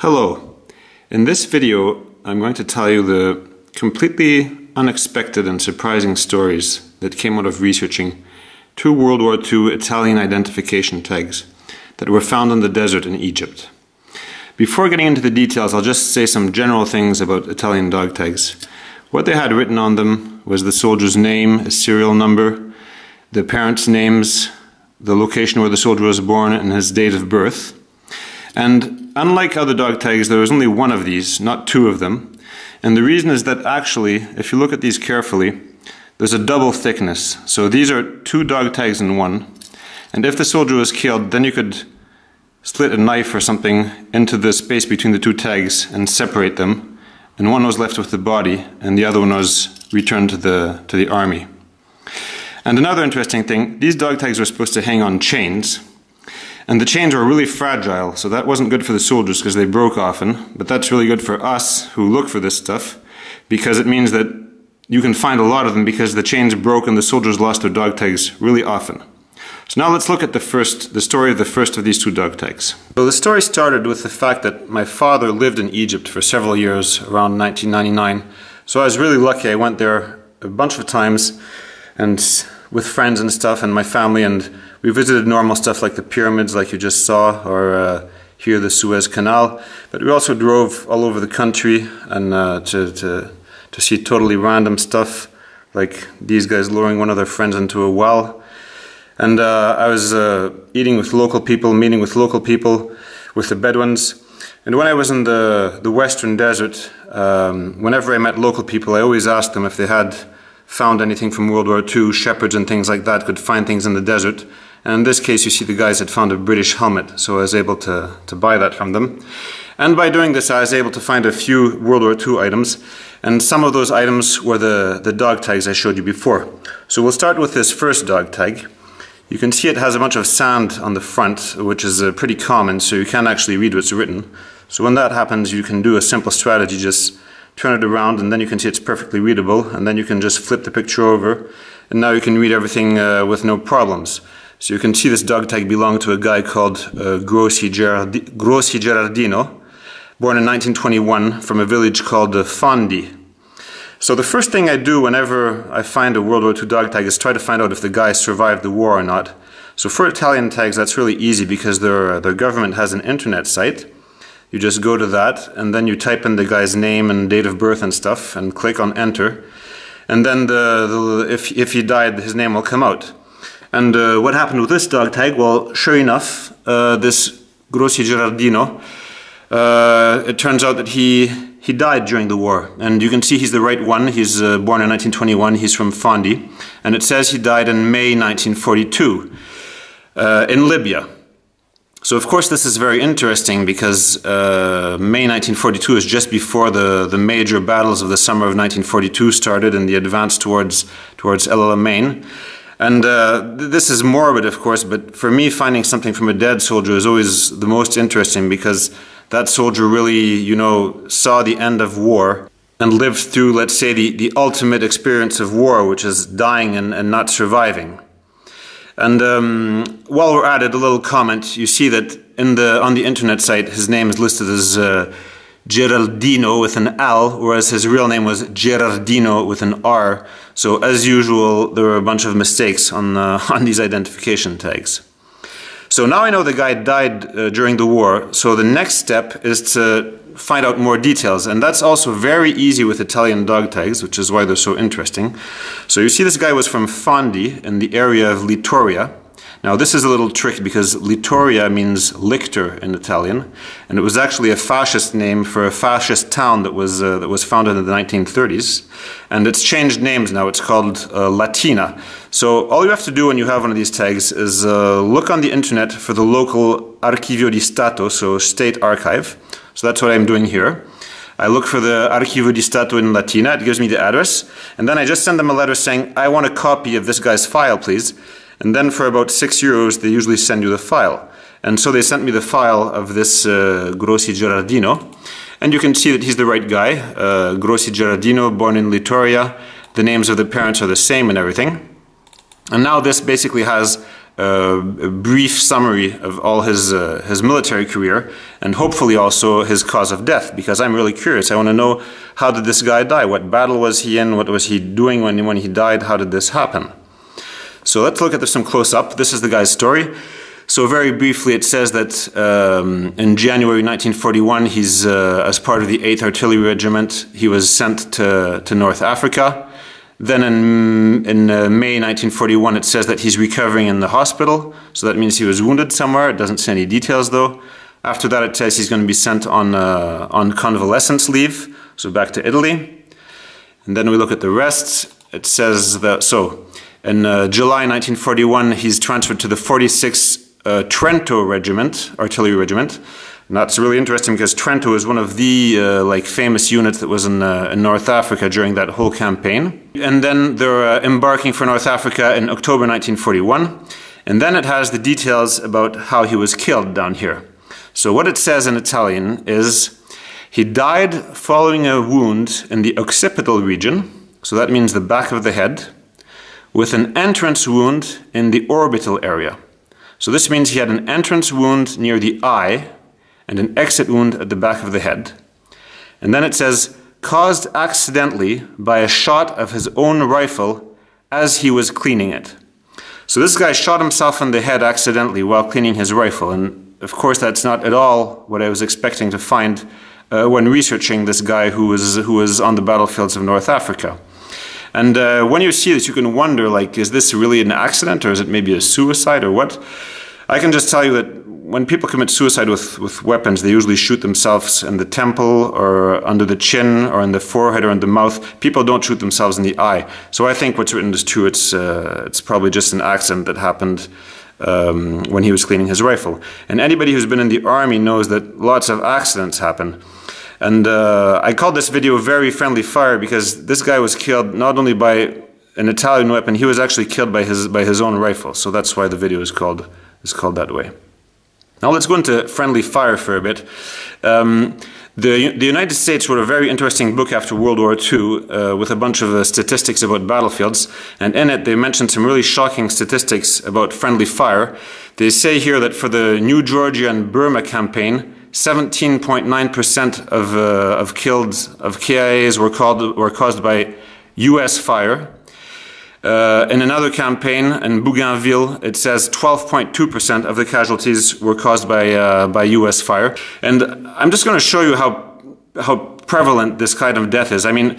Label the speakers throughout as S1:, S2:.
S1: Hello. In this video I'm going to tell you the completely unexpected and surprising stories that came out of researching two World War II Italian identification tags that were found in the desert in Egypt. Before getting into the details, I'll just say some general things about Italian dog tags. What they had written on them was the soldier's name, a serial number, the parents' names, the location where the soldier was born, and his date of birth. And unlike other dog tags, there was only one of these, not two of them. And the reason is that actually, if you look at these carefully, there's a double thickness. So these are two dog tags in one. And if the soldier was killed, then you could split a knife or something into the space between the two tags and separate them. And one was left with the body, and the other one was returned to the army. And another interesting thing, these dog tags were supposed to hang on chains. And the chains were really fragile, so that wasn't good for the soldiers because they broke often. But that's really good for us who look for this stuff, because it means that you can find a lot of them because the chains broke and the soldiers lost their dog tags really often. So now let's look at the story of the first of these two dog tags. So the story started with the fact that my father lived in Egypt for several years, around 1999. So I was really lucky. I went there a bunch of times and with friends and stuff and my family, and we visited normal stuff like the pyramids like you just saw, or here the Suez Canal. But we also drove all over the country and to see totally random stuff, like these guys lowering one of their friends into a well. And I was eating with local people, meeting with local people, with the Bedouins. And when I was in the Western Desert, whenever I met local people, I always asked them if they had found anything from World War II, shepherds and things like that could find things in the desert. And in this case, you see the guys had found a British helmet, so I was able to buy that from them. And by doing this, I was able to find a few World War II items, and some of those items were the dog tags I showed you before. So we'll start with this first dog tag. You can see it has a bunch of sand on the front, which is pretty common, so you can't actually read what's written. So when that happens, you can do a simple strategy, just turn it around, and then you can see it's perfectly readable, and then you can just flip the picture over, and now you can read everything with no problems. So you can see this dog tag belonged to a guy called Grossi Gerardino, born in 1921 from a village called Fondi. So the first thing I do whenever I find a World War II dog tag is try to find out if the guy survived the war or not. So for Italian tags, that's really easy because their government has an internet site. You just go to that, and then you type in the guy's name and date of birth and stuff, and click on enter. And then if he died, his name will come out. And what happened with this dog tag? Well, sure enough, this Grossi Gerardino, it turns out that he died during the war. And you can see he's the right one. He's born in 1921. He's from Fondi. And it says he died in May 1942 in Libya. So of course this is very interesting because May 1942 is just before the major battles of the summer of 1942 started and the advance towards El Alamein. And this is morbid, of course, but for me finding something from a dead soldier is always the most interesting because that soldier really, you know, saw the end of war and lived through, let's say, the ultimate experience of war, which is dying and not surviving. And while we're at it, a little comment. You see that on the internet site, his name is listed as Geraldino with an L, whereas his real name was Gerardino with an R. So as usual, there were a bunch of mistakes on these identification tags. So now I know the guy died during the war. So the next step is to find out more details, and that's also very easy with Italian dog tags, which is why they're so interesting. So you see this guy was from Fondi in the area of Litoria. Now this is a little tricky because Litoria means lictor in Italian, and it was actually a fascist name for a fascist town that was founded in the 1930s, and it's changed names now. It's called Latina. So all you have to do when you have one of these tags is look on the internet for the local Archivio di Stato, so state archive. So that's what I'm doing here. I look for the Archivio di Stato in Latina. It gives me the address, and then I just send them a letter saying, I want a copy of this guy's file, please. And then for about €6, they usually send you the file. And so they sent me the file of this Grossi Gerardino. And you can see that he's the right guy. Grossi Gerardino, born in Litoria. The names of the parents are the same and everything. And now this basically has a brief summary of all his military career, and hopefully also his cause of death, because I'm really curious. I want to know, how did this guy die? What battle was he in? What was he doing when he died? How did this happen? So let's look at this some close up. This is the guy's story. So very briefly, it says that in January 1941, he's as part of the 8th Artillery Regiment, he was sent to North Africa. Then in May 1941, it says that he's recovering in the hospital. So that means he was wounded somewhere. It doesn't say any details though. After that, it says he's going to be sent on convalescence leave, so back to Italy. And then we look at the rest. It says that, so in July 1941, he's transferred to the 46th Trento Regiment, Artillery Regiment. And that's really interesting because Trento is one of the like famous units that was in North Africa during that whole campaign. And then they're embarking for North Africa in October 1941. And then it has the details about how he was killed down here. So what it says in Italian is, he died following a wound in the occipital region, so that means the back of the head, with an entrance wound in the orbital area. So this means he had an entrance wound near the eye, and an exit wound at the back of the head. And then it says, caused accidentally by a shot of his own rifle as he was cleaning it. So this guy shot himself in the head accidentally while cleaning his rifle. And of course, that's not at all what I was expecting to find when researching this guy who was on the battlefields of North Africa. And when you see this, you can wonder, like, is this really an accident, or is it maybe a suicide, or what? I can just tell you that when people commit suicide with weapons, they usually shoot themselves in the temple or under the chin or in the forehead or in the mouth. People don't shoot themselves in the eye. So I think what's written is true. It's probably just an accident that happened when he was cleaning his rifle. And anybody who's been in the army knows that lots of accidents happen. And I called this video Very Friendly Fire because this guy was killed not only by an Italian weapon, he was actually killed by his own rifle. So that's why the video is called that way. Now let's go into friendly fire for a bit. The United States wrote a very interesting book after World War II with a bunch of statistics about battlefields, and in it they mentioned some really shocking statistics about friendly fire. They say here that for the New Georgia and Burma campaign, 17.9% of KIAs were caused by US fire. In another campaign in Bougainville, it says 12.2% of the casualties were caused by US fire. And I'm just going to show you how prevalent this kind of death is. I mean,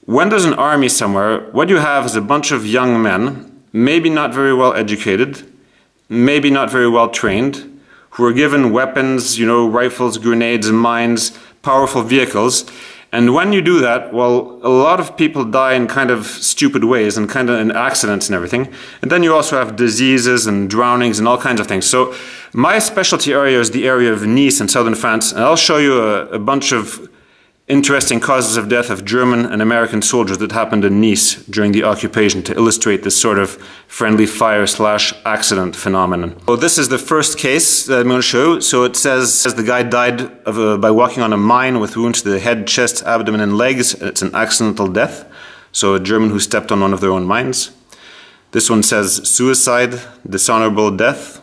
S1: when there's an army somewhere, what you have is a bunch of young men, maybe not very well educated, maybe not very well trained, who are given weapons, you know, rifles, grenades, mines, powerful vehicles. And when you do that, well, a lot of people die in kind of stupid ways and kind of in accidents and everything. And then you also have diseases and drownings and all kinds of things. So my specialty area is the area of Nice in southern France. And I'll show you a bunch of interesting causes of death of German and American soldiers that happened in Nice during the occupation to illustrate this sort of friendly fire / accident phenomenon. So this is the first case that I'm going to show. So it says the guy died by walking on a mine with wounds to the head, chest, abdomen and legs. It's an accidental death. So a German who stepped on one of their own mines. This one says suicide, dishonorable death,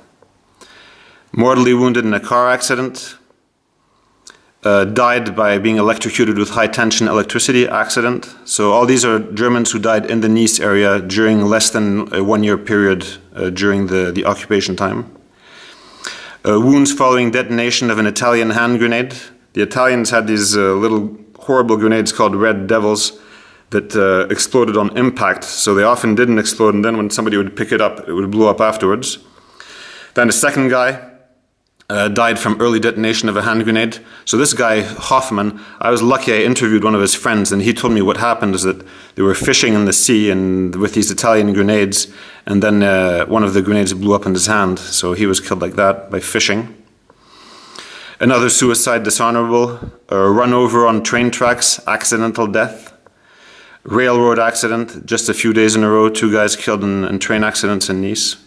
S1: mortally wounded in a car accident, died by being electrocuted with high-tension electricity accident. So all these are Germans who died in the Nice area during less than a one-year period during the occupation time. Wounds following detonation of an Italian hand grenade. The Italians had these little horrible grenades called Red Devils that exploded on impact. So they often didn't explode, and then when somebody would pick it up, it would blow up afterwards. Then a second guy died from early detonation of a hand grenade. So this guy, Hoffman, I was lucky I interviewed one of his friends, and he told me what happened is that they were fishing in the sea and with these Italian grenades, and then one of the grenades blew up in his hand, so he was killed like that by fishing. Another suicide, dishonorable, run over on train tracks, accidental death. Railroad accident, just a few days in a row, 2 guys killed in train accidents in Nice.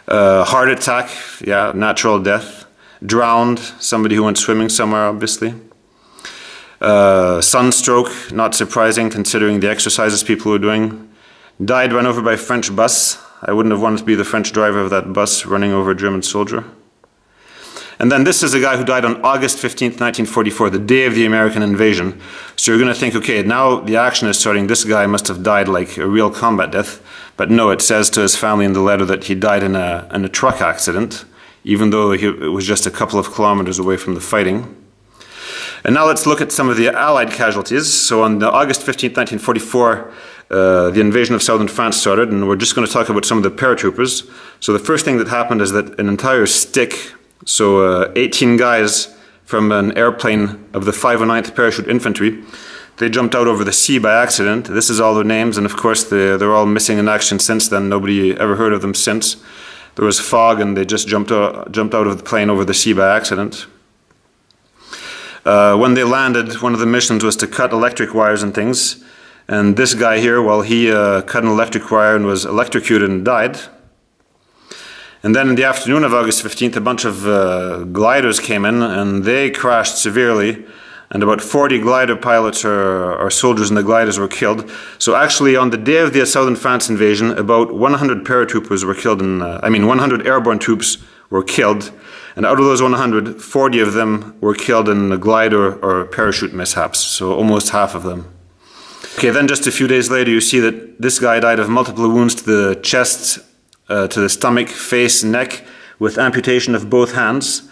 S1: Heart attack, yeah, natural death. Drowned, somebody who went swimming somewhere, obviously. Sunstroke, not surprising considering the exercises people were doing. Died run over by a French bus, I wouldn't have wanted to be the French driver of that bus running over a German soldier. And then this is a guy who died on August 15th, 1944, the day of the American invasion. So you're going to think, okay, now the action is starting. This guy must have died like a real combat death. But no, it says to his family in the letter that he died in a truck accident, even though it was just a couple of kilometers away from the fighting. And now let's look at some of the Allied casualties. So on August 15th, 1944, the invasion of southern France started, and we're just going to talk about some of the paratroopers. So the first thing that happened is that an entire stick, so 18 guys from an airplane of the 509th Parachute Infantry, they jumped out over the sea by accident. This is all their names, and of course they're all missing in action since then. Nobody ever heard of them since. There was fog, and they just jumped out of the plane over the sea by accident. When they landed, one of the missions was to cut electric wires and things. And this guy here, well, he cut an electric wire and was electrocuted and died. And then in the afternoon of August 15th, a bunch of gliders came in, and they crashed severely. And about 40 glider pilots or soldiers in the gliders were killed. So actually, on the day of the southern France invasion, about 100 paratroopers were killed, 100 airborne troops were killed. And out of those 100, 40 of them were killed in the glider or parachute mishaps, so almost half of them. Okay, then just a few days later, you see that this guy died of multiple wounds to the chest, to the stomach, face, neck, with amputation of both hands.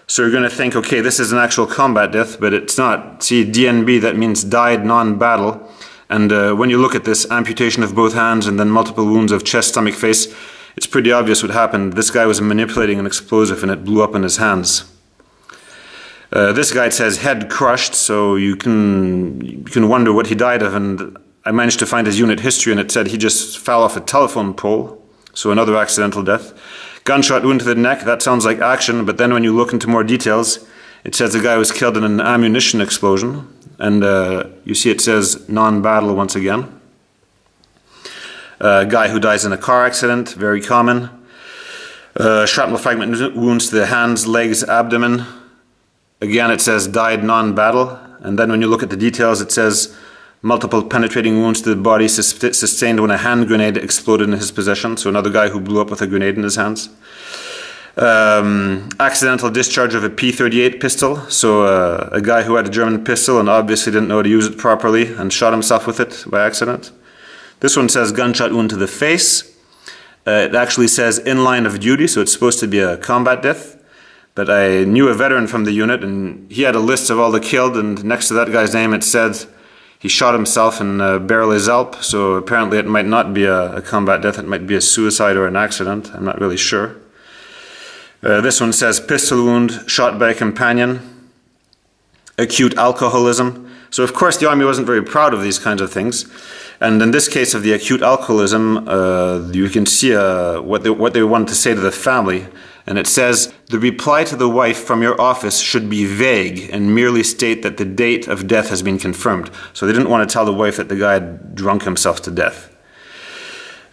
S1: So you're going to think, okay, this is an actual combat death, but it's not. See, DNB, that means died non-battle. And when you look at this amputation of both hands and then multiple wounds of chest, stomach, face, it's pretty obvious what happened. This guy was manipulating an explosive and it blew up in his hands. This guy, it says head crushed, so you can wonder what he died of, and I managed to find his unit history, and it said he just fell off a telephone pole, so another accidental death. Gunshot wound to the neck, that sounds like action, but then when you look into more details, it says the guy was killed in an ammunition explosion, and you see it says non-battle once again. A guy who dies in a car accident, very common. Shrapnel fragment wounds to the hands, legs, abdomen. Again, it says died non-battle, and then when you look at the details, it says multiple penetrating wounds to the body sustained when a hand grenade exploded in his possession. So another guy who blew up with a grenade in his hands. Accidental discharge of a P38 pistol. So a guy who had a German pistol and obviously didn't know how to use it properly and shot himself with it by accident. This one says gunshot wound to the face. It actually says in line of duty, so it's supposed to be a combat death. But I knew a veteran from the unit, and he had a list of all the killed, and next to that guy's name it said he shot himself in Bersaglieri, so apparently it might not be a combat death, it might be a suicide or an accident, I'm not really sure. This one says pistol wound, shot by a companion, acute alcoholism. So of course the army wasn't very proud of these kinds of things. And in this case of the acute alcoholism, you can see what they wanted to say to the family. And it says, the reply to the wife from your office should be vague and merely state that the date of death has been confirmed. So they didn't want to tell the wife that the guy had drunk himself to death.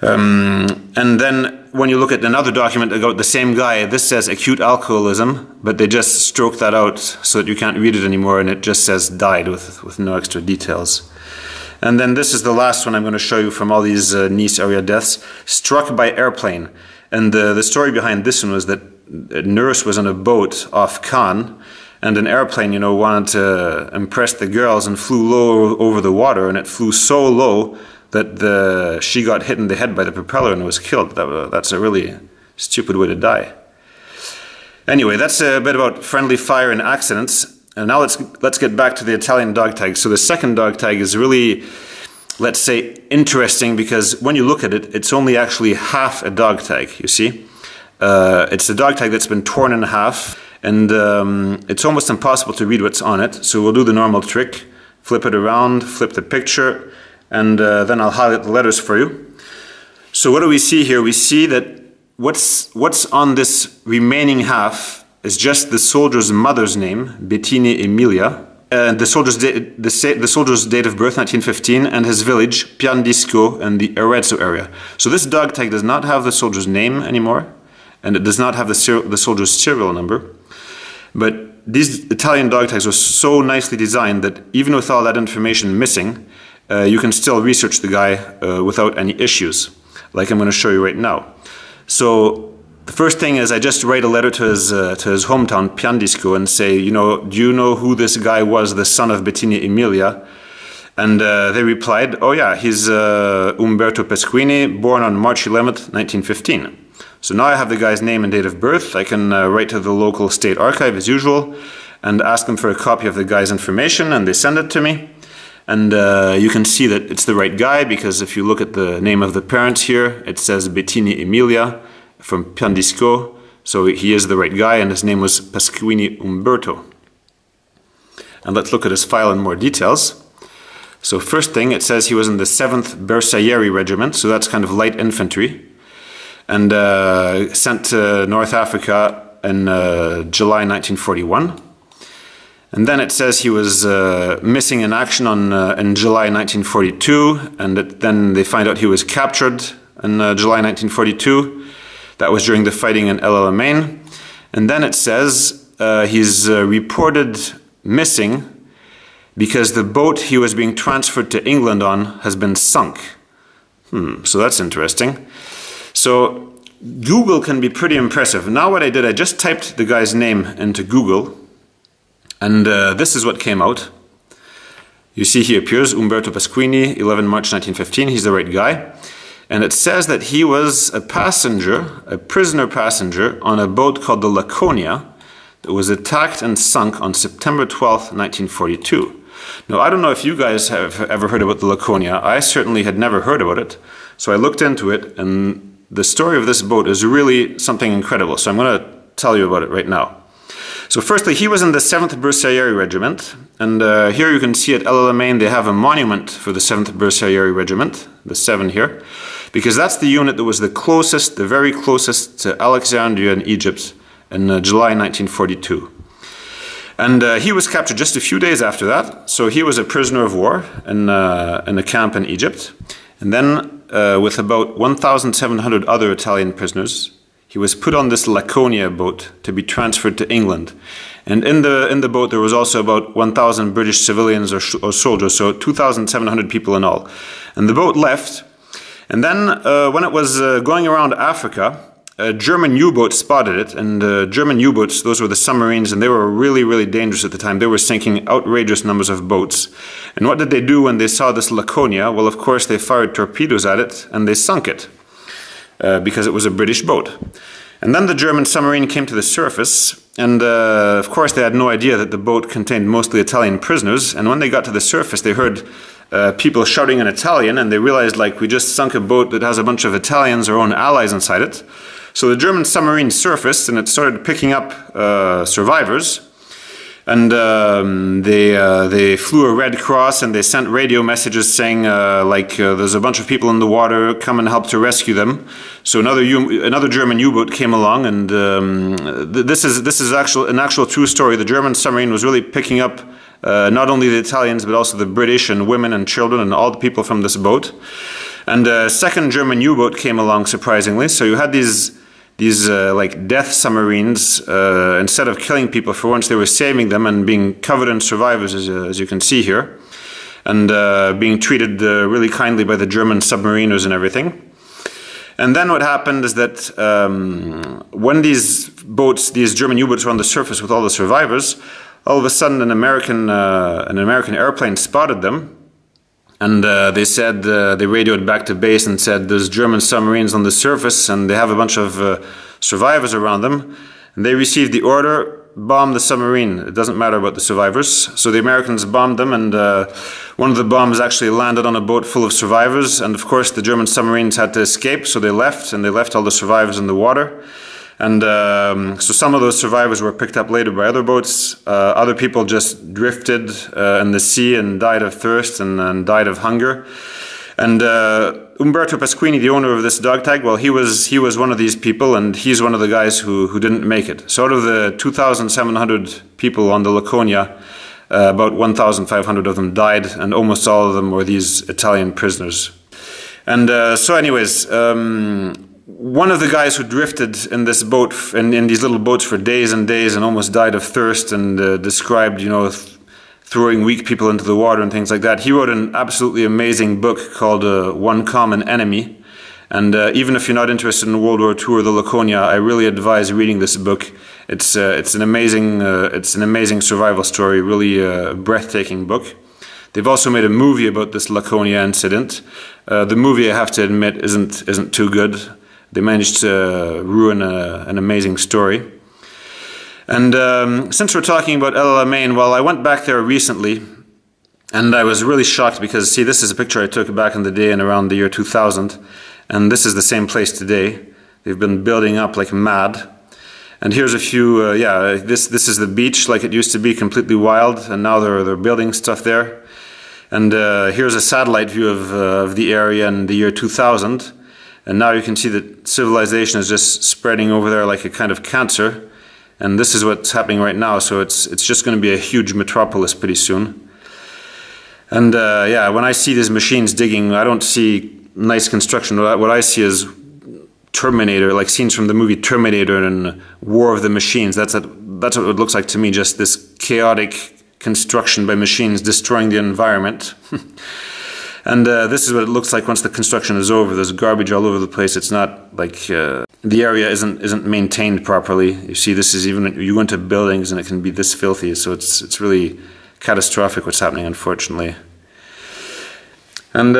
S1: And then when you look at another document about the same guy, this says acute alcoholism, but they just stroke that out so that you can't read it anymore, and it just says died with no extra details. And then this is the last one I'm going to show you from all these Nice area deaths. Struck by airplane. And the story behind this one was that a nurse was on a boat off Cannes, and an airplane, you know, wanted to impress the girls and flew low over the water, and it flew so low that she got hit in the head by the propeller and was killed. That's a really stupid way to die. Anyway, that's a bit about friendly fire and accidents. And now let's get back to the Italian dog tag. So the second dog tag is really, let's say, interesting, because when you look at it, it's only actually half a dog tag, you see. It's a dog tag that's been torn in half, and it's almost impossible to read what's on it. So we'll do the normal trick, flip it around, flip the picture, and then I'll highlight the letters for you. So what do we see here? We see that what's on this remaining half is just the soldier's mother's name, Bettine Emilia, the soldier's date of birth, 1915, and his village, Piandisco, in the Arezzo area. So this dog tag does not have the soldier's name anymore, and it does not have the soldier's serial number. But these Italian dog tags are so nicely designed that even with all that information missing, you can still research the guy without any issues. like I'm going to show you right now. So the first thing is I just write a letter to his hometown, Piandisco, and say, you know, do you know who this guy was, the son of Bettina Emilia? And they replied, oh yeah, he's Umberto Pasquini, born on March 11th, 1915. So now I have the guy's name and date of birth. I can write to the local state archive as usual and ask them for a copy of the guy's information, and they send it to me. And you can see that it's the right guy, because if you look at the name of the parents here, it says Bettina Emilia from Piandisco. So he is the right guy, and his name was Pasquini Umberto. And let's look at his file in more details. So first thing, it says he was in the 7th Bersaglieri Regiment, so that's kind of light infantry, and sent to North Africa in July 1941. And then it says he was missing in action in July 1942, and then they find out he was captured in July 1942. That was during the fighting in Alamein. And then it says he's reported missing because the boat he was being transferred to England on has been sunk. So that's interesting. So Google can be pretty impressive. Now what I did, I just typed the guy's name into Google, and this is what came out. You see he appears, Umberto Pasquini, 11 March 1915, he's the right guy. And it says that he was a passenger, a prisoner passenger, on a boat called the Laconia that was attacked and sunk on September 12th, 1942. Now, I don't know if you guys have ever heard about the Laconia. I certainly had never heard about it. So I looked into it, and the story of this boat is really something incredible. So I'm going to tell you about it right now. So firstly, he was in the 7th Bersaglieri Regiment, and here you can see at El Alamein they have a monument for the 7th Bersaglieri Regiment, the 7 here, because that's the unit that was the closest, the very closest to Alexandria in Egypt in July 1942. And he was captured just a few days after that, so he was a prisoner of war in a camp in Egypt. And then with about 1,700 other Italian prisoners, he was put on this Laconia boat to be transferred to England. And in the boat there was also about 1,000 British civilians or soldiers, so 2,700 people in all. And the boat left, and then when it was going around Africa, a German U-boat spotted it, and German U-boats, those were the submarines, and they were really, really dangerous at the time. They were sinking outrageous numbers of boats. And what did they do when they saw this Laconia? Well, of course, they fired torpedoes at it, and they sunk it, because it was a British boat. And then the German submarine came to the surface, and of course they had no idea that the boat contained mostly Italian prisoners, and when they got to the surface they heard people shouting in Italian, and they realized, like, we just sunk a boat that has a bunch of Italians, our own allies, inside it. So the German submarine surfaced, and it started picking up survivors, and they flew a red cross, and they sent radio messages saying there's a bunch of people in the water, come and help to rescue them. So another German U-boat came along, and this is an actual true story. The German submarine was really picking up not only the Italians but also the British and women and children and all the people from this boat. And a second German U-boat came along, surprisingly. So you had these like death submarines. Instead of killing people, for once they were saving them and being covered in survivors, as you can see here, and being treated really kindly by the German submariners and everything. And then what happened is that when these German U-boats were on the surface with all the survivors, all of a sudden an American airplane spotted them. And they said, they radioed back to base and said, there's German submarines on the surface and they have a bunch of survivors around them. And they received the order, bomb the submarine. It doesn't matter about the survivors. So the Americans bombed them, and one of the bombs actually landed on a boat full of survivors. And of course the German submarines had to escape, so they left, and they left all the survivors in the water. And so some of those survivors were picked up later by other boats. Other people just drifted in the sea and died of thirst and died of hunger. And Umberto Pasquini, the owner of this dog tag, well, he was one of these people, and he's one of the guys who didn't make it. So out of the 2,700 people on the Laconia, about 1,500 of them died, and almost all of them were these Italian prisoners. And so anyways, one of the guys who drifted in this boat, in these little boats for days and days and almost died of thirst, and described, you know, throwing weak people into the water and things like that. He wrote an absolutely amazing book called One Common Enemy. And even if you're not interested in World War II or the Laconia, I really advise reading this book. It's an amazing survival story, really a breathtaking book. They've also made a movie about this Laconia incident. The movie, I have to admit, isn't too good. They managed to ruin an amazing story. And since we're talking about El Alamein, well, I went back there recently, and I was really shocked because, see, this is a picture I took back in the day in around the year 2000. And this is the same place today. They've been building up like mad. And here's a few, this is the beach like it used to be, completely wild, and now they're building stuff there. And here's a satellite view of the area in the year 2000. And now you can see that civilization is just spreading over there like a kind of cancer. And this is what's happening right now, so it's just going to be a huge metropolis pretty soon. And yeah, when I see these machines digging, I don't see nice construction. What I see is Terminator, like scenes from the movie Terminator and War of the Machines. That's what it looks like to me, just this chaotic construction by machines destroying the environment. And this is what it looks like once the construction is over. There's garbage all over the place. It's not like the area isn't maintained properly. You see, this is even, you go into buildings and it can be this filthy. So it's really catastrophic what's happening, unfortunately. And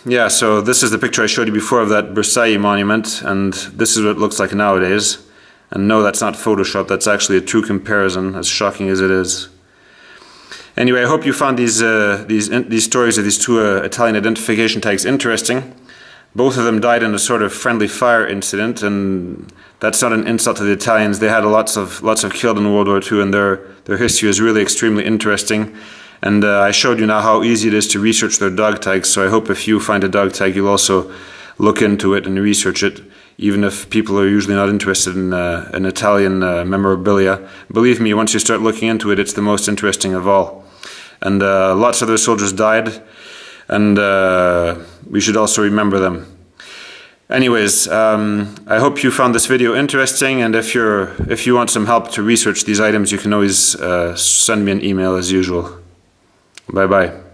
S1: yeah, so this is the picture I showed you before of that Versailles monument, and this is what it looks like nowadays. And no, that's not Photoshop, that's actually a true comparison, as shocking as it is. Anyway, I hope you found these stories of these two Italian identification tags interesting. Both of them died in a sort of friendly fire incident, and that's not an insult to the Italians. They had lots of killed in World War II, and their history is really extremely interesting. And I showed you now how easy it is to research their dog tags, so I hope if you find a dog tag, you'll also look into it and research it, even if people are usually not interested in Italian memorabilia. Believe me, once you start looking into it, it's the most interesting of all. And lots of their soldiers died, and we should also remember them. Anyways, I hope you found this video interesting, and if you want some help to research these items, you can always send me an email as usual. Bye-bye.